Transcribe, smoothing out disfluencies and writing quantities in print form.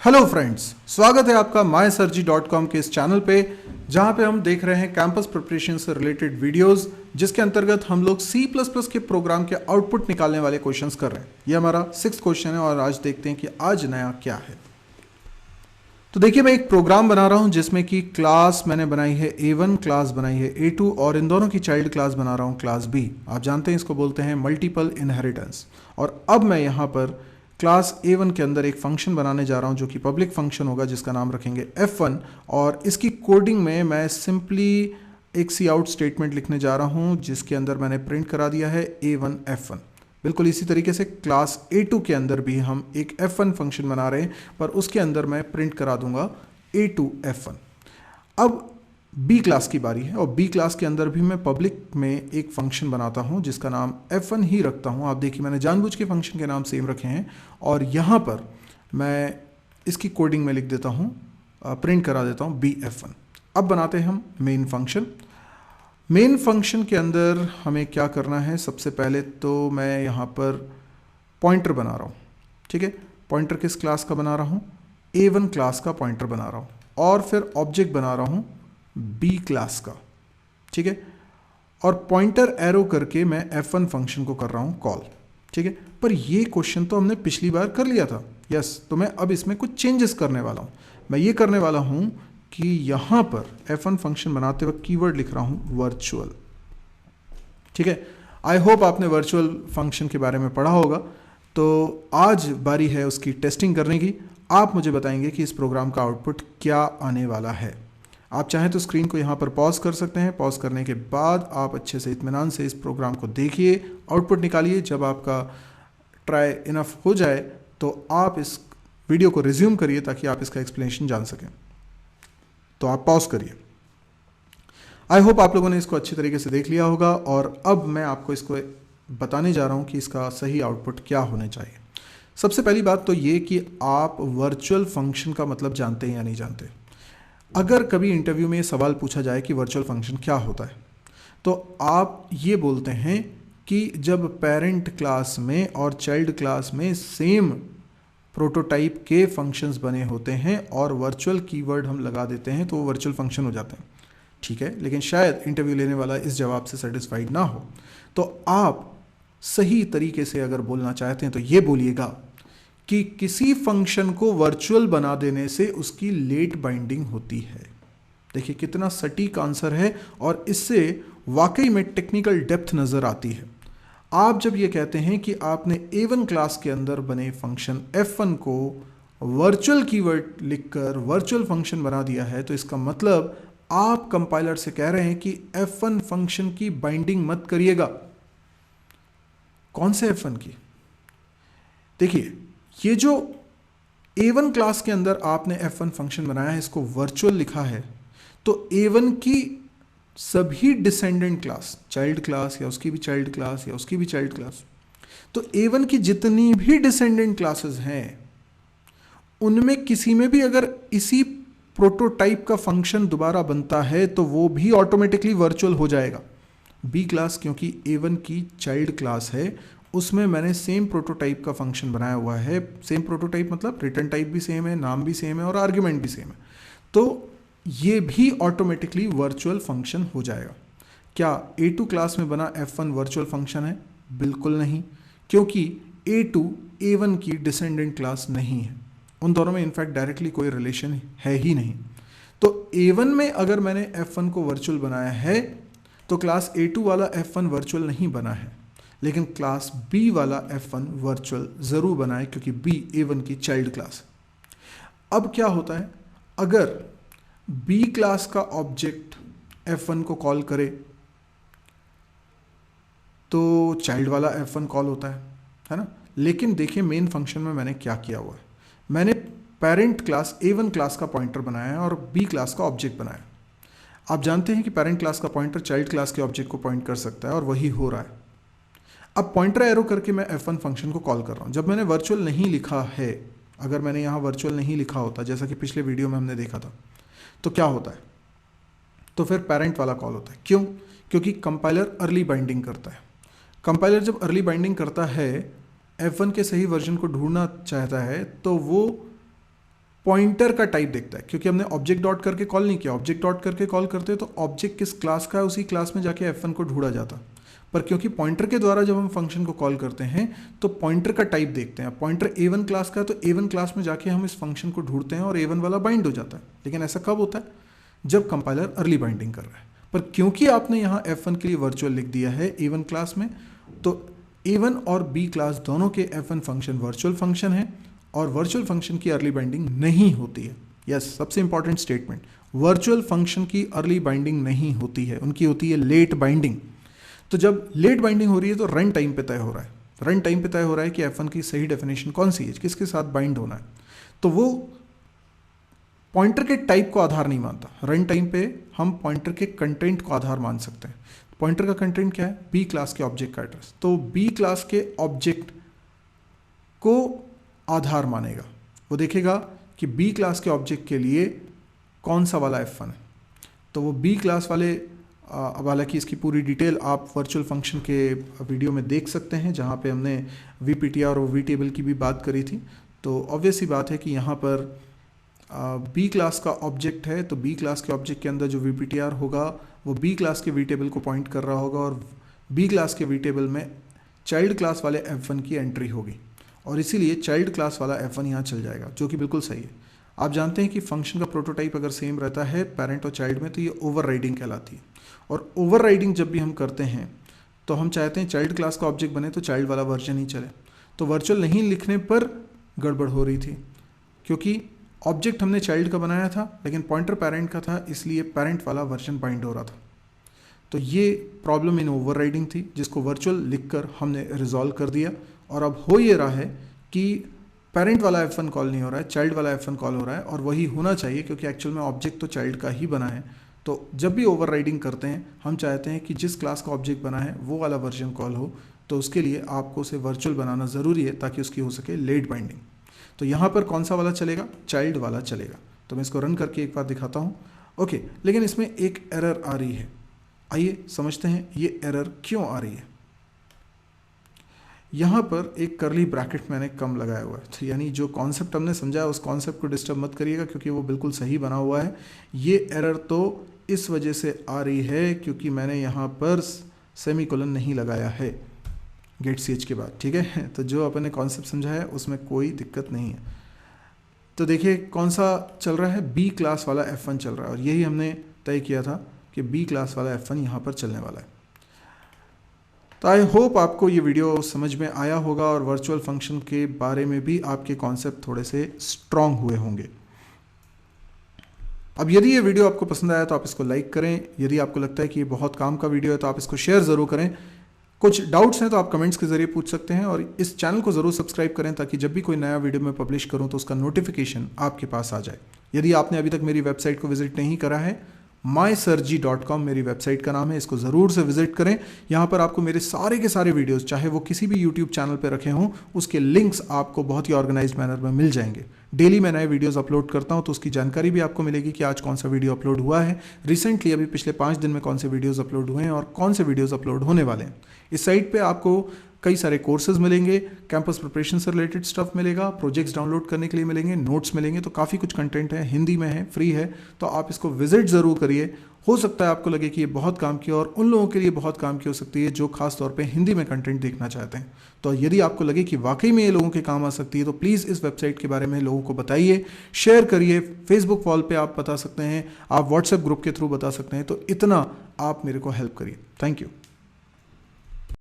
Hello friends, स्वागत है आपका MySirji.com के इस चैनल पे, जहां पे हम देख रहे हैं कैंपस प्रिपरेशन से रिलेटेड वीडियोस, जिसके अंतर्गत हम लोग C++ के प्रोग्राम के आउटपुट निकालने वाले क्वेश्चंस कर रहे हैं। ये हमारा 6th क्वेश्चन है और आज देखते हैं कि आज नया क्या है। तो देखिए, मैं एक प्रोग्राम बना रहा हूं जिसमें कि क्लास मैंने बनाई है A1, क्लास बनाई है A2 और इन दोनों की चाइल्ड क्लास बना रहा हूं क्लास B। आप जानते हैं इसको बोलते हैं मल्टीपल इनहेरिटेंस। और अब मैं यहाँ पर क्लास A1 के अंदर एक फंक्शन बनाने जा रहा हूं जो कि पब्लिक फंक्शन होगा, जिसका नाम रखेंगे F1। और इसकी कोडिंग में मैं सिंपली एक सी आउट स्टेटमेंट लिखने जा रहा हूं जिसके अंदर मैंने प्रिंट करा दिया है A1 F1। बिल्कुल इसी तरीके से क्लास A2 के अंदर भी हम एक F1 फंक्शन बना रहे हैं, पर उसके अंदर मैं प्रिंट करा दूंगा A2 F1। अब B क्लास की बारी है और B क्लास के अंदर भी मैं पब्लिक में एक फंक्शन बनाता हूं जिसका नाम F1 ही रखता हूं। आप देखिए, मैंने जानबूझ के फंक्शन के नाम सेम रखे हैं और यहां पर मैं इसकी कोडिंग में लिख देता हूं, प्रिंट करा देता हूं BF1। अब बनाते हैं हम मेन फंक्शन। मेन फंक्शन के अंदर हमें क्या करना है, सबसे पहले तो मैं यहाँ पर पॉइंटर बना रहा हूँ। ठीक है, पॉइंटर किस क्लास का बना रहा हूँ? A1 क्लास का पॉइंटर बना रहा हूँ और फिर ऑब्जेक्ट बना रहा हूँ B क्लास का। ठीक है, और पॉइंटर एरो करके मैं F1 फंक्शन को कर रहा हूँ कॉल। ठीक है, पर ये क्वेश्चन तो हमने पिछली बार कर लिया था। यस, तो मैं अब इसमें कुछ चेंजेस करने वाला हूँ। मैं ये करने वाला हूँ कि यहाँ पर F1 फंक्शन बनाते वक्त कीवर्ड लिख रहा हूँ वर्चुअल। ठीक है, आई होप आपने वर्चुअल फंक्शन के बारे में पढ़ा होगा। तो आज बारी है उसकी टेस्टिंग करने की। आप मुझे बताएंगे कि इस प्रोग्राम का आउटपुट क्या आने वाला है। आप चाहें तो स्क्रीन को यहाँ पर पॉज कर सकते हैं। पॉज करने के बाद आप अच्छे से इत्मीनान से इस प्रोग्राम को देखिए, आउटपुट निकालिए। जब आपका ट्राई इनफ हो जाए तो आप इस वीडियो को रिज्यूम करिए ताकि आप इसका एक्सप्लेनेशन जान सकें। तो आप पॉज करिए। आई होप आप लोगों ने इसको अच्छी तरीके से देख लिया होगा और अब मैं आपको इसको बताने जा रहा हूँ कि इसका सही आउटपुट क्या होने चाहिए। सबसे पहली बात तो ये कि आप वर्चुअल फंक्शन का मतलब जानते हैं या नहीं जानते। अगर कभी इंटरव्यू में ये सवाल पूछा जाए कि वर्चुअल फंक्शन क्या होता है, तो आप ये बोलते हैं कि जब पेरेंट क्लास में और चाइल्ड क्लास में सेम प्रोटोटाइप के फंक्शंस बने होते हैं और वर्चुअल कीवर्ड हम लगा देते हैं तो वो वर्चुअल फंक्शन हो जाते हैं। ठीक है, लेकिन शायद इंटरव्यू लेने वाला इस जवाब से सेटिस्फाइड ना हो, तो आप सही तरीके से अगर बोलना चाहते हैं तो ये बोलिएगा कि किसी फंक्शन को वर्चुअल बना देने से उसकी लेट बाइंडिंग होती है। देखिए कितना सटीक आंसर है और इससे वाकई में टेक्निकल डेप्थ नज़र आती है। आप जब ये कहते हैं कि आपने A1 क्लास के अंदर बने फंक्शन F1 को वर्चुअल कीवर्ड लिखकर वर्चुअल फंक्शन बना दिया है, तो इसका मतलब आप कंपाइलर से कह रहे हैं कि F1 फंक्शन की बाइंडिंग मत करिएगा। कौन से F1 की? देखिए, ये जो A1 क्लास के अंदर आपने F1 फंक्शन बनाया है, इसको वर्चुअल लिखा है, तो A1 की सभी डिसेंडेंट क्लास, चाइल्ड क्लास या उसकी भी चाइल्ड क्लास या उसकी भी चाइल्ड क्लास, तो A1 की जितनी भी डिसेंडेंट क्लासेस हैं उनमें किसी में भी अगर इसी प्रोटोटाइप का फंक्शन दोबारा बनता है तो वो भी ऑटोमेटिकली वर्चुअल हो जाएगा। B क्लास क्योंकि A1 की चाइल्ड क्लास है, उसमें मैंने सेम प्रोटोटाइप का फंक्शन बनाया हुआ है। सेम प्रोटोटाइप मतलब रिटर्न टाइप भी सेम है, नाम भी सेम है और आर्ग्यूमेंट भी सेम है, तो ये भी ऑटोमेटिकली वर्चुअल फंक्शन हो जाएगा। क्या A2 क्लास में बना F1 वर्चुअल फंक्शन है? बिल्कुल नहीं, क्योंकि A2 A1 की डिसेंडेंट क्लास नहीं है। उन दोनों में इनफैक्ट डायरेक्टली कोई रिलेशन है ही नहीं। तो A1 में अगर मैंने F1 को वर्चुअल बनाया है तो क्लास A2 वाला F1 वर्चुअल नहीं बना है, लेकिन क्लास B वाला F1 वर्चुअल ज़रूर बना है क्योंकि B A1 की चाइल्ड क्लास है। अब क्या होता है, अगर B क्लास का ऑब्जेक्ट F1 को कॉल करे तो चाइल्ड वाला F1 कॉल होता है ना। लेकिन देखिए मेन फंक्शन में मैंने क्या किया हुआ है, मैंने पेरेंट क्लास A1 क्लास का पॉइंटर बनाया है और B क्लास का ऑब्जेक्ट बनाया है। आप जानते हैं कि पेरेंट क्लास का पॉइंटर चाइल्ड क्लास के ऑब्जेक्ट को पॉइंट कर सकता है और वही हो रहा है। अब पॉइंटर एरो करके मैं F1 फंक्शन को कॉल कर रहा हूँ। जब मैंने वर्चुअल नहीं लिखा है, अगर मैंने यहाँ वर्चुअल नहीं लिखा होता जैसा कि पिछले वीडियो में हमने देखा था, तो क्या होता है, तो फिर पेरेंट वाला कॉल होता है। क्यों? क्योंकि कंपाइलर अर्ली बाइंडिंग करता है। कंपाइलर जब अर्ली बाइंडिंग करता है, F1 के सही वर्जन को ढूंढना चाहता है, तो वो पॉइंटर का टाइप देखता है, क्योंकि हमने ऑब्जेक्ट डॉट करके कॉल नहीं किया। ऑब्जेक्ट डॉट करके कॉल करते तो ऑब्जेक्ट किस क्लास का है उसी क्लास में जाके F1 को ढूंढा जाता, पर क्योंकि पॉइंटर के द्वारा जब हम फंक्शन को कॉल करते हैं तो पॉइंटर का टाइप देखते हैं। पॉइंटर A1 क्लास का है तो A1 क्लास में जाके हम इस फंक्शन को ढूंढते हैं और A1 वाला बाइंड हो जाता है। लेकिन ऐसा कब होता है? जब कंपाइलर अर्ली बाइंडिंग कर रहा है। पर क्योंकि आपने यहाँ F1 के लिए वर्चुअल लिख दिया है A1 क्लास में, तो A1 और B क्लास दोनों के F1 फंक्शन वर्चुअल फंक्शन है और वर्चुअल फंक्शन की अर्ली बाइंडिंग नहीं होती है। यस, सबसे इंपॉर्टेंट स्टेटमेंट, वर्चुअल फंक्शन की अर्ली बाइंडिंग नहीं होती है, उनकी होती है लेट बाइंडिंग। तो जब लेट बाइंडिंग हो रही है तो रन टाइम पे तय हो रहा है, रन टाइम पे तय हो रहा है कि F1 की सही डेफिनेशन कौन सी है, किसके साथ बाइंड होना है। तो वो पॉइंटर के टाइप को आधार नहीं मानता। रन टाइम पे हम पॉइंटर के कंटेंट को आधार मान सकते हैं। पॉइंटर का कंटेंट क्या है? बी क्लास के ऑब्जेक्ट का एड्रेस। तो बी क्लास के ऑब्जेक्ट को आधार मानेगा, वो देखेगा कि बी क्लास के ऑब्जेक्ट के लिए कौन सा वाला F1 है। तो वो बी क्लास वाले, अब हालांकि इसकी पूरी डिटेल आप वर्चुअल फंक्शन के वीडियो में देख सकते हैं जहाँ पे हमने VPTR और VTable की भी बात करी थी। तो ऑब्वियस ही बात है कि यहाँ पर बी क्लास का ऑब्जेक्ट है, तो बी क्लास के ऑब्जेक्ट के अंदर जो VPTR होगा वो बी क्लास के VTable को पॉइंट कर रहा होगा और बी क्लास के VTable में चाइल्ड क्लास वाले F1 की एंट्री होगी और इसीलिए चाइल्ड क्लास वाला F1 यहाँ चल जाएगा, जो कि बिल्कुल सही है। आप जानते हैं कि फंक्शन का प्रोटोटाइप अगर सेम रहता है पेरेंट और चाइल्ड में तो ये ओवरराइडिंग कहलाती है। और ओवरराइडिंग जब भी हम करते हैं तो हम चाहते हैं चाइल्ड क्लास का ऑब्जेक्ट बने तो चाइल्ड वाला वर्जन ही चले। तो वर्चुअल नहीं लिखने पर गड़बड़ हो रही थी, क्योंकि ऑब्जेक्ट हमने चाइल्ड का बनाया था लेकिन पॉइंटर पेरेंट का था, इसलिए पेरेंट वाला वर्जन बाइंड हो रहा था। तो ये प्रॉब्लम इन ओवरराइडिंग थी, जिसको वर्चुअल लिखकर हमने रिजॉल्व कर दिया। और अब हो ये रहा है कि पेरेंट वाला F1 कॉल नहीं हो रहा है, चाइल्ड वाला F1 कॉल हो रहा है, और वही होना चाहिए क्योंकि एक्चुअल में ऑब्जेक्ट तो चाइल्ड का ही बना है। तो जब भी ओवरराइडिंग करते हैं हम चाहते हैं कि जिस क्लास का ऑब्जेक्ट बना है वो वाला वर्जन कॉल हो, तो उसके लिए आपको उसे वर्चुअल बनाना ज़रूरी है ताकि उसकी हो सके लेट बाइंडिंग। तो यहाँ पर कौन सा वाला चलेगा? चाइल्ड वाला चलेगा। तो मैं इसको रन करके एक बार दिखाता हूँ। ओके, लेकिन इसमें एक एरर आ रही है, आइए समझते हैं ये एरर क्यों आ रही है। यहाँ पर एक करली ब्रैकेट मैंने कम लगाया हुआ है, तो यानी जो कॉन्सेप्ट हमने समझा है उस कॉन्सेप्ट को डिस्टर्ब मत करिएगा क्योंकि वो बिल्कुल सही बना हुआ है। ये एरर तो इस वजह से आ रही है क्योंकि मैंने यहाँ पर सेमीकोलन नहीं लगाया है गेट CH के बाद, ठीक है। तो जो अपन ने कॉन्सेप्ट समझा है उसमें कोई दिक्कत नहीं है। तो देखिए कौन सा चल रहा है, बी क्लास वाला F1 चल रहा है और यही हमने तय किया था कि बी क्लास वाला F1 यहाँ पर चलने वाला है। तो आई होप आपको ये वीडियो समझ में आया होगा और वर्चुअल फंक्शन के बारे में भी आपके कॉन्सेप्ट थोड़े से स्ट्रॉन्ग हुए होंगे। अब यदि ये वीडियो आपको पसंद आया तो आप इसको लाइक करें। यदि आपको लगता है कि ये बहुत काम का वीडियो है तो आप इसको शेयर ज़रूर करें। कुछ डाउट्स हैं तो आप कमेंट्स के जरिए पूछ सकते हैं और इस चैनल को ज़रूर सब्सक्राइब करें ताकि जब भी कोई नया वीडियो मैं पब्लिश करूं तो उसका नोटिफिकेशन आपके पास आ जाए। यदि आपने अभी तक मेरी वेबसाइट को विजिट नहीं करा है, mysirji.com मेरी वेबसाइट का नाम है, इसको ज़रूर से विजिट करें। यहाँ पर आपको मेरे सारे के सारे वीडियोस, चाहे वो किसी भी यूट्यूब चैनल पर रखे हों, उसके लिंक्स आपको बहुत ही ऑर्गेनाइज्ड मैनर में मिल जाएंगे। डेली मैं नए वीडियोस अपलोड करता हूँ तो उसकी जानकारी भी आपको मिलेगी कि आज कौन सा वीडियो अपलोड हुआ है, रिसेंटली अभी पिछले 5 दिन में कौन से वीडियोस अपलोड हुए हैं और कौन से वीडियोस अपलोड होने वाले हैं। इस साइट पे आपको कई सारे कोर्सेज मिलेंगे, कैंपस प्रिपरेशन से रिलेटेड स्टफ मिलेगा, प्रोजेक्ट्स डाउनलोड करने के लिए मिलेंगे, नोट्स मिलेंगे, तो काफ़ी कुछ कंटेंट है, हिंदी में है, फ्री है, तो आप इसको विजिट ज़रूर करिए। हो सकता है आपको लगे कि ये बहुत काम की और उन लोगों के लिए बहुत काम की हो सकती है जो खास तौर पे हिंदी में कंटेंट देखना चाहते हैं। तो यदि आपको लगे कि वाकई में ये लोगों के काम आ सकती है तो प्लीज़ इस वेबसाइट के बारे में लोगों को बताइए, शेयर करिए। फेसबुक वॉल पे आप बता सकते हैं, आप व्हाट्सएप ग्रुप के थ्रू बता सकते हैं, तो इतना आप मेरे को हेल्प करिए। Thank you.